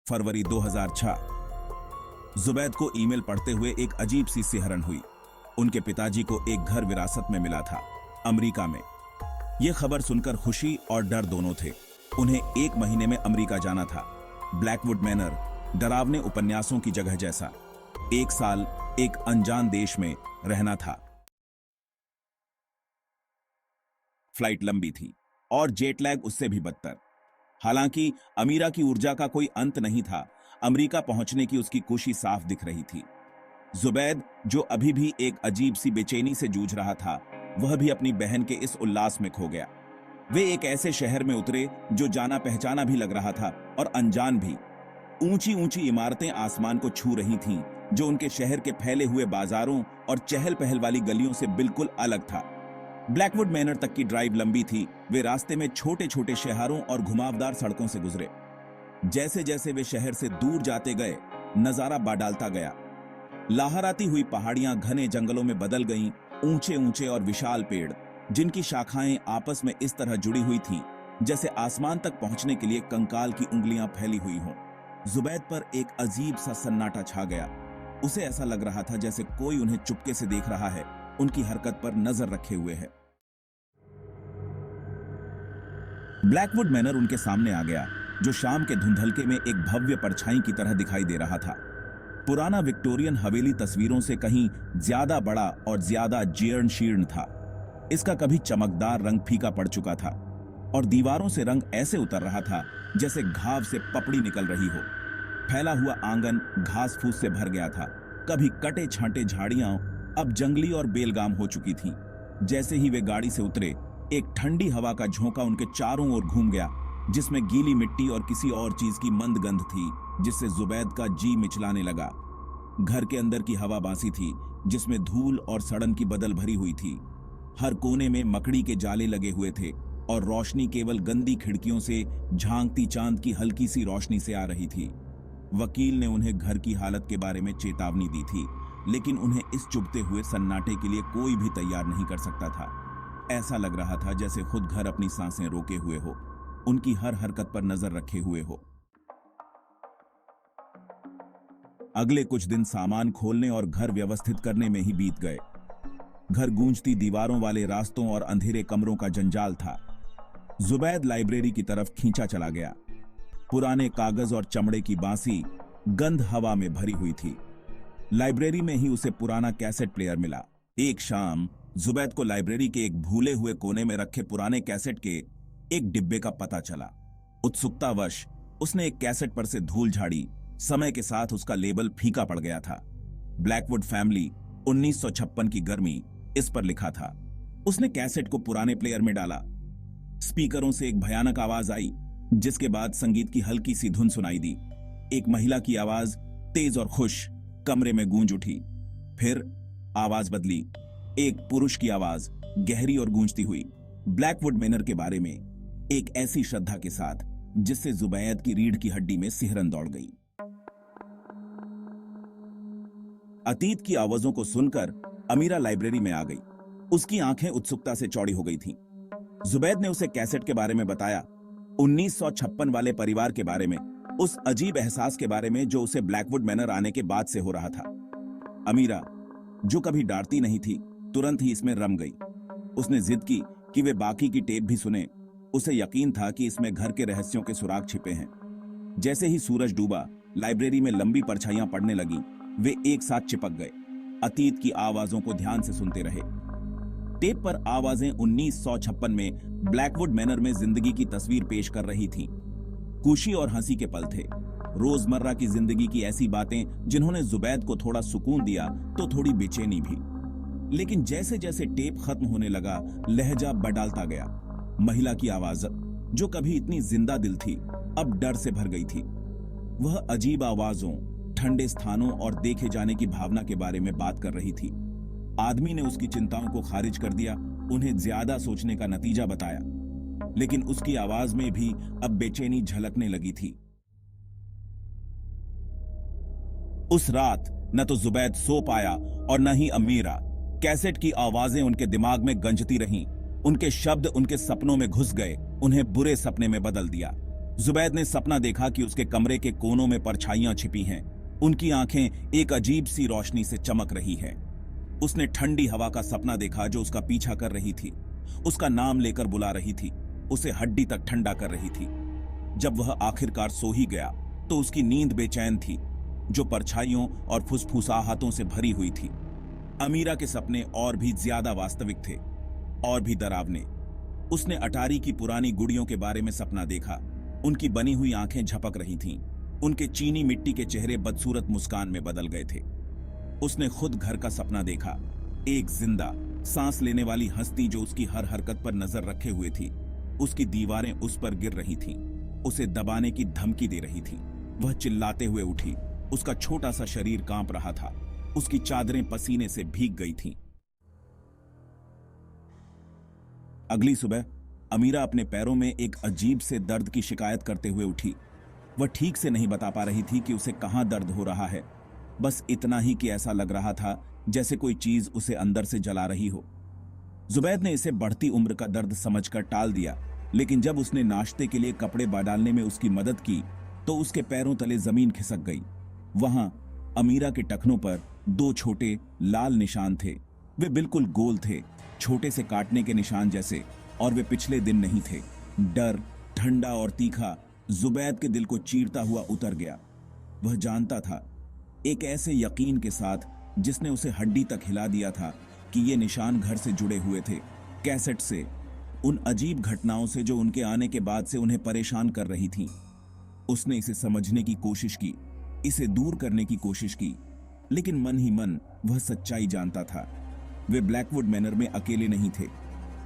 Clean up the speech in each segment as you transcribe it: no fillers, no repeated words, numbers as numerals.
फरवरी 2006। जुबैद को ईमेल पढ़ते हुए एक अजीब सी सिहरन हुई। उनके पिताजी को एक घर विरासत में मिला था, अमेरिका में। यह खबर सुनकर खुशी और डर दोनों थे। उन्हें 1 महीने में अमेरिका जाना था। ब्लैकवुड मैनर डरावने उपन्यासों की जगह जैसा 1 साल एक अनजान देश में रहना था। फ्लाइट लंबी थी और जेट लैग उससे भी बदतर। हालांकि अमीरा की ऊर्जा का कोई अंत नहीं था, अमेरिका पहुंचने की उसकी कोशिश साफ दिख रही थी। जुबैद, जो अभी भी एक अजीब सी बेचैनी से जूझ रहा था, वह भी अपनी बहन के इस उल्लास में खो गया। वे एक ऐसे शहर में उतरे जो जाना पहचाना भी लग रहा था और अनजान भी। ऊंची ऊंची इमारतें आसमान को छू रही थीं, जो उनके शहर के फैले हुए बाजारों और चहल पहल वाली गलियों से बिल्कुल अलग था। ब्लैकवुड मैनर तक की ड्राइव लंबी थी। वे रास्ते में छोटे छोटे शहरों और घुमावदार सड़कों से गुजरे। जैसे जैसे वे शहर से दूर जाते गए, नजारा बाडालता गया। लहराती हुई पहाड़ियां घने जंगलों में बदल गईं, ऊंचे ऊंचे और विशाल पेड़, जिनकी शाखाएं आपस में इस तरह जुड़ी हुई थीं जैसे आसमान तक पहुंचने के लिए कंकाल की उंगलियां फैली हुई हों। जुबैद पर एक अजीब सा सन्नाटा छा गया। उसे ऐसा लग रहा था जैसे कोई उन्हें चुपके से देख रहा है, उनकी हरकत पर नजर रखे हुए है। ब्लैकवुड मैनर उनके सामने आ गया, जो शाम के धुंधलके में एक भव्य परछाई की तरह दिखाई दे रहा था। पुराना विक्टोरियन हवेली तस्वीरों से कहीं ज्यादा बड़ा और ज्यादा जीर्ण शीर्ण था। इसका कभी चमकदार रंग फीका पड़ चुका था और दीवारों से रंग ऐसे उतर रहा था जैसे घाव से पपड़ी निकल रही हो। फैला हुआ आंगन घास फूस से भर गया था। कभी कटे छांटे झाड़ियां अब जंगली और बेलगाम हो चुकी थीं। जैसे ही वे गाड़ी से उतरे, एक ठंडी हवा का झोंका उनके चारों ओर घूम गया, जिसमें गीली मिट्टी और किसी और चीज की मंद गंध थी, जिससे जुबैद का जी मिचलाने लगा। घर के अंदर की हवा बासी थी, जिसमें धूल और सड़न की बदल भरी हुई थी। हर कोने में मकड़ी के जाले लगे हुए थे और रोशनी केवल गंदी खिड़कियों से झांकती चांद की हल्की सी रोशनी से आ रही थी। वकील ने उन्हें घर की हालत के बारे में चेतावनी दी थी, लेकिन उन्हें इस चुभते हुए सन्नाटे के लिए कोई भी तैयार नहीं कर सकता था। ऐसा लग रहा था जैसे खुद घर अपनी सांसें रोके हुए हो, उनकी हर हरकत पर नजर रखे हुए हो। अगले कुछ दिन सामान खोलने और घर व्यवस्थित करने में ही बीत गए। घर गूंजती दीवारों वाले रास्तों और अंधेरे कमरों का जंजाल था। जुबैद लाइब्रेरी की तरफ खींचा चला गया। पुराने कागज और चमड़े की बांसी गंध हवा में भरी हुई थी। लाइब्रेरी में ही उसे पुराना कैसेट प्लेयर मिला। एक शाम जुबैद को लाइब्रेरी के एक भूले हुए कोने में रखे पुराने कैसेट के एक डिब्बे का पता चला। उत्सुकतावश उसने एक कैसेट पर से धूल झाड़ी। समय के साथ उसका लेबल फीका पड़ गया था। ब्लैकवुड फैमिली 1956 की गर्मी इस पर लिखा था। उसने कैसेट को पुराने प्लेयर में डाला। स्पीकरों से एक भयानक आवाज आई, जिसके बाद संगीत की हल्की सी धुन सुनाई दी। एक महिला की आवाज तेज और खुश कमरे में गूंज उठी। फिर आवाज बदली। एक पुरुष की आवाज गहरी और गूंजती हुई, ब्लैकवुड मैनर के बारे में, एक ऐसी श्रद्धा के साथ जिससे जुबैद की रीढ़ की हड्डी में सिहरन दौड़ गई। अतीत की आवाजों को सुनकर अमीरा लाइब्रेरी में आ गई। उसकी आंखें उत्सुकता से चौड़ी हो गई थीं। जुबैद ने उसे कैसेट के बारे में बताया, 1956 वाले परिवार के बारे में, उस अजीब एहसास के बारे में जो उसे ब्लैकवुड मैनर आने के बाद से हो रहा था। अमीरा, जो कभी डांटती नहीं थी, तुरंत ही इसमें रम गई। उसने जिद की कि वे बाकी की टेप भी सुने। उसे यकीन था कि इसमें घर के रहस्यों के सुराग छिपे हैं। जैसे ही सूरज डूबा, लाइब्रेरी में लंबी परछाइयां पड़ने लगीं। वे एक साथ चिपक गए, अतीत की आवाजों को ध्यान से सुनते रहे। टेप पर आवाजें 1956 में ब्लैकवुड मैनर में जिंदगी की तस्वीर पेश कर रही थीं। खुशी और हंसी के पल थे, रोजमर्रा की जिंदगी की ऐसी बातें जिन्होंने जुबैद को थोड़ा सुकून दिया तो थोड़ी बेचैनी भी। लेकिन जैसे जैसे टेप खत्म होने लगा, लहजा बदलता गया। महिला की आवाज, जो कभी इतनी जिंदा दिल थी, अब डर से भर गई थी। वह अजीब आवाजों, ठंडे स्थानों और देखे जाने की भावना के बारे में बात कर रही थी। आदमी ने उसकी चिंताओं को खारिज कर दिया, उन्हें ज्यादा सोचने का नतीजा बताया। लेकिन उसकी आवाज में भी अब बेचैनी झलकने लगी थी। उस रात न तो जुबैद सो पाया और न ही अमीरा। कैसेट की आवाजें उनके दिमाग में गंजती रहीं। उनके शब्द उनके सपनों में घुस गए, उन्हें बुरे सपने में बदल दिया। जुबैद ने सपना देखा कि उसके कमरे के कोनों में परछाइयां छिपी हैं। उनकी आंखें एक अजीब सी रोशनी से चमक रही हैं। उसने ठंडी हवा का सपना देखा जो उसका पीछा कर रही थी, उसका नाम लेकर बुला रही थी, उसे हड्डी तक ठंडा कर रही थी। जब वह आखिरकार सो ही गया तो उसकी नींद बेचैन थी, जो परछाइयों और फुसफुसाहटों से भरी हुई थी। अमीरा के सपने और भी ज्यादा वास्तविक थे और भी डरावने। उसने अटारी की पुरानी गुड़ियों के बारे में सपना देखा। उनकी बनी हुई आंखें झपक रही थीं। उनके चीनी मिट्टी के चेहरे बदसूरत मुस्कान में बदल गए थे। उसने खुद घर का सपना देखा, एक जिंदा सांस लेने वाली हस्ती जो उसकी हर हरकत पर नजर रखे हुए थी। उसकी दीवारें उस पर गिर रही थीं, उसे दबाने की धमकी दे रही थी। वह चिल्लाते हुए उठी। उसका छोटा सा शरीर कांप रहा था। उसकी चादरें पसीने से भीग गई थीं। अगली सुबह अमीरा अपने पैरों में एक अजीब से दर्द की शिकायत करते हुए उठी। वह ठीक से नहीं बता पा रही थी कि उसे कहां दर्द हो रहा है, बस इतना ही कि ऐसा लग रहा था जैसे कोई चीज उसे अंदर से जला रही हो। जुबैद ने इसे बढ़ती उम्र का दर्द समझकर टाल दिया, लेकिन जब उसने नाश्ते के लिए कपड़े डालने में उसकी मदद की तो उसके पैरों तले जमीन खिसक गई। वहां अमीरा के टखनों पर 2 छोटे लाल निशान थे। वे बिल्कुल गोल थे, छोटे से काटने के निशान जैसे, और वे पिछले दिन नहीं थे। डर, ठंडा और तीखा, जुबैद के दिल को चीरता हुआ उतर गया। वह जानता था, एक ऐसे यकीन के साथ जिसने उसे हड्डी तक हिला दिया था, कि ये निशान घर से जुड़े हुए थे, कैसेट से, उन अजीब घटनाओं से जो उनके आने के बाद से उन्हें परेशान कर रही थीं। उसने इसे समझने की कोशिश की, इसे दूर करने की कोशिश की, लेकिन मन ही मन वह सच्चाई जानता था। वे ब्लैकवुड मैनर में अकेले नहीं थे।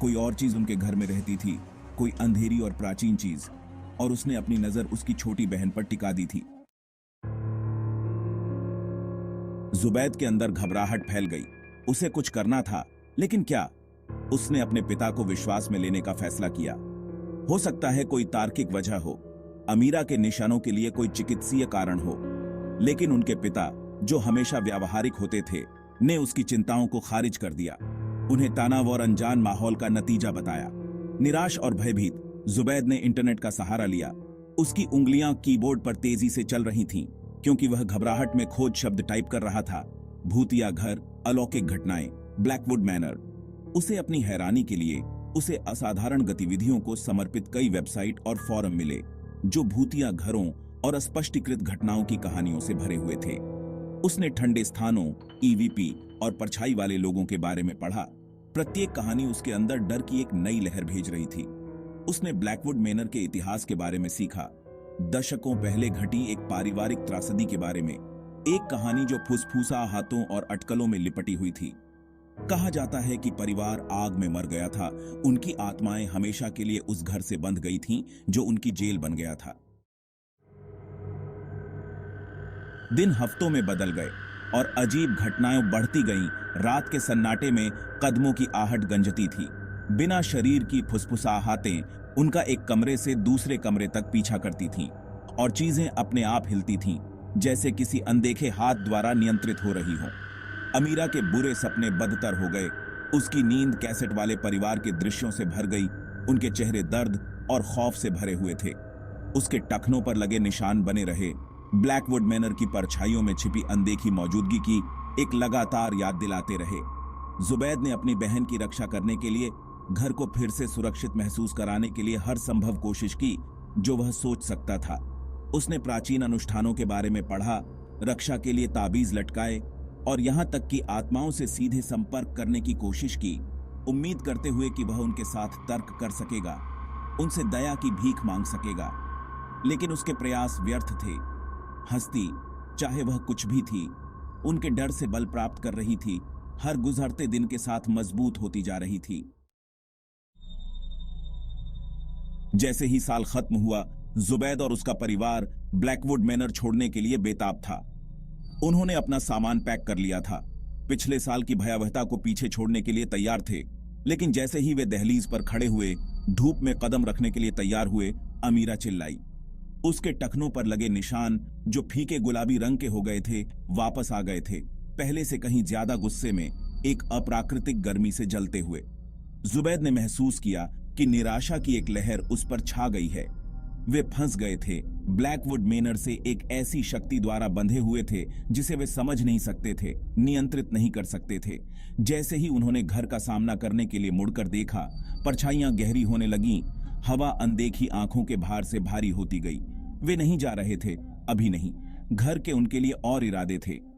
कोई और चीज उनके घर में रहती थी, कोई अंधेरी और प्राचीन चीज, और उसने अपनी नजर उसकी छोटी बहन पर टिका दी थी। जुबैद के अंदर घबराहट फैल गई। उसे कुछ करना था, लेकिन क्या? उसने अपने पिता को विश्वास में लेने का फैसला किया। हो सकता है कोई तार्किक वजह हो, अमीरा के निशानों के लिए कोई चिकित्सीय कारण हो, लेकिन उनके पिता, जो हमेशा व्यावहारिक होते थे, ने उसकी चिंताओं को खारिज कर दिया। उन्हें तनाव और अनजान माहौल का नतीजा बताया। निराश और भयभीत, जुबैद ने इंटरनेट का सहारा लिया। उसकी उंगलियां कीबोर्ड पर तेजी से चल रही थीं, क्योंकि वह घबराहट में खोज शब्द टाइप कर रहा था। भूतिया घर, अलौकिक घटनाएं, ब्लैकवुड मैनर। उसे अपनी हैरानी के लिए उसे असाधारण गतिविधियों को समर्पित कई वेबसाइट और फोरम मिले, जो भूतिया घरों और अस्पष्टीकृत घटनाओं की कहानियों से भरे हुए थे। उसने ठंडे स्थानों, ईवीपी और परछाई वाले लोगों के बारे में पढ़ा। प्रत्येक कहानी उसके अंदर डर की एक नई लहर भेज रही थी। उसने ब्लैकवुड मैनर के इतिहास के बारे में सीखा, दशकों पहले घटी एक पारिवारिक त्रासदी के बारे में, एक कहानी जो फुसफुसाहटों और अटकलों में लिपटी हुई थी। कहा जाता है कि परिवार आग में मर गया था। उनकी आत्माएं हमेशा के लिए उस घर से बंध गई थीं, जो उनकी जेल बन गया था। दिन हफ्तों में बदल गए और अजीब घटनाएं बढ़ती गईं। रात के सन्नाटे में कदमों की आहट गंजती थी। बिना शरीर की फुसफुसाहटें उनका एक कमरे से दूसरे कमरे तक पीछा करती थीं, और चीजें अपने आप हिलती थीं, जैसे किसी अनदेखे हाथ द्वारा नियंत्रित हो रही हों। अमीरा के बुरे सपने बदतर हो गए। उसकी नींद कैसेट वाले परिवार के दृश्यों से भर गई। उनके चेहरे दर्द और खौफ से भरे हुए थे। उसके टखनों पर लगे निशान बने रहे, ब्लैकवुड मैनर की परछाइयों में छिपी अनदेखी मौजूदगी की एक लगातार याद दिलाते रहे। जुबैद ने अपनी बहन की रक्षा करने के लिए, घर को फिर से सुरक्षित महसूस कराने के लिए हर संभव कोशिश की जो वह सोच सकता था। उसने प्राचीन अनुष्ठानों के बारे में पढ़ा, रक्षा के लिए ताबीज लटकाए, और यहां तक कि आत्माओं से सीधे संपर्क करने की कोशिश की, उम्मीद करते हुए कि वह उनके साथ तर्क कर सकेगा, उनसे दया की भीख मांग सकेगा। लेकिन उसके प्रयास व्यर्थ थे। हस्ती, चाहे वह कुछ भी थी, उनके डर से बल प्राप्त कर रही थी, हर गुजरते दिन के साथ मजबूत होती जा रही थी। जैसे ही साल खत्म हुआ, जुबैद और उसका परिवार ब्लैकवुड मैनर छोड़ने के लिए बेताब था। उन्होंने अपना सामान पैक कर लिया था। पिछले साल की भयावहता को पीछे छोड़ने के लिए तैयार थे, लेकिन जैसे ही वे दहलीज पर खड़े हुए, धूप में कदम रखने के लिए तैयार हुए, अमीरा चिल्लाई। उसके टखनों पर लगे निशान, जो फीके गुलाबी रंग के हो गए थे, वापस आ गए थे, पहले से कहीं ज्यादा गुस्से में, एक अप्राकृतिक गर्मी से जलते हुए। जुबैद ने महसूस किया कि निराशा की एक लहर उस पर छा गई है। वे फंस गए थे। ब्लैकवुड मेनर से एक ऐसी शक्ति द्वारा बंधे हुए थे जिसे वे समझ नहीं सकते थे, नियंत्रित नहीं कर सकते थे। जैसे ही उन्होंने घर का सामना करने के लिए मुड़कर देखा, परछाइयां गहरी होने लगीं, हवा अनदेखी आंखों के भार से भारी होती गई। वे नहीं जा रहे थे, अभी नहीं। घर के उनके लिए और इरादे थे।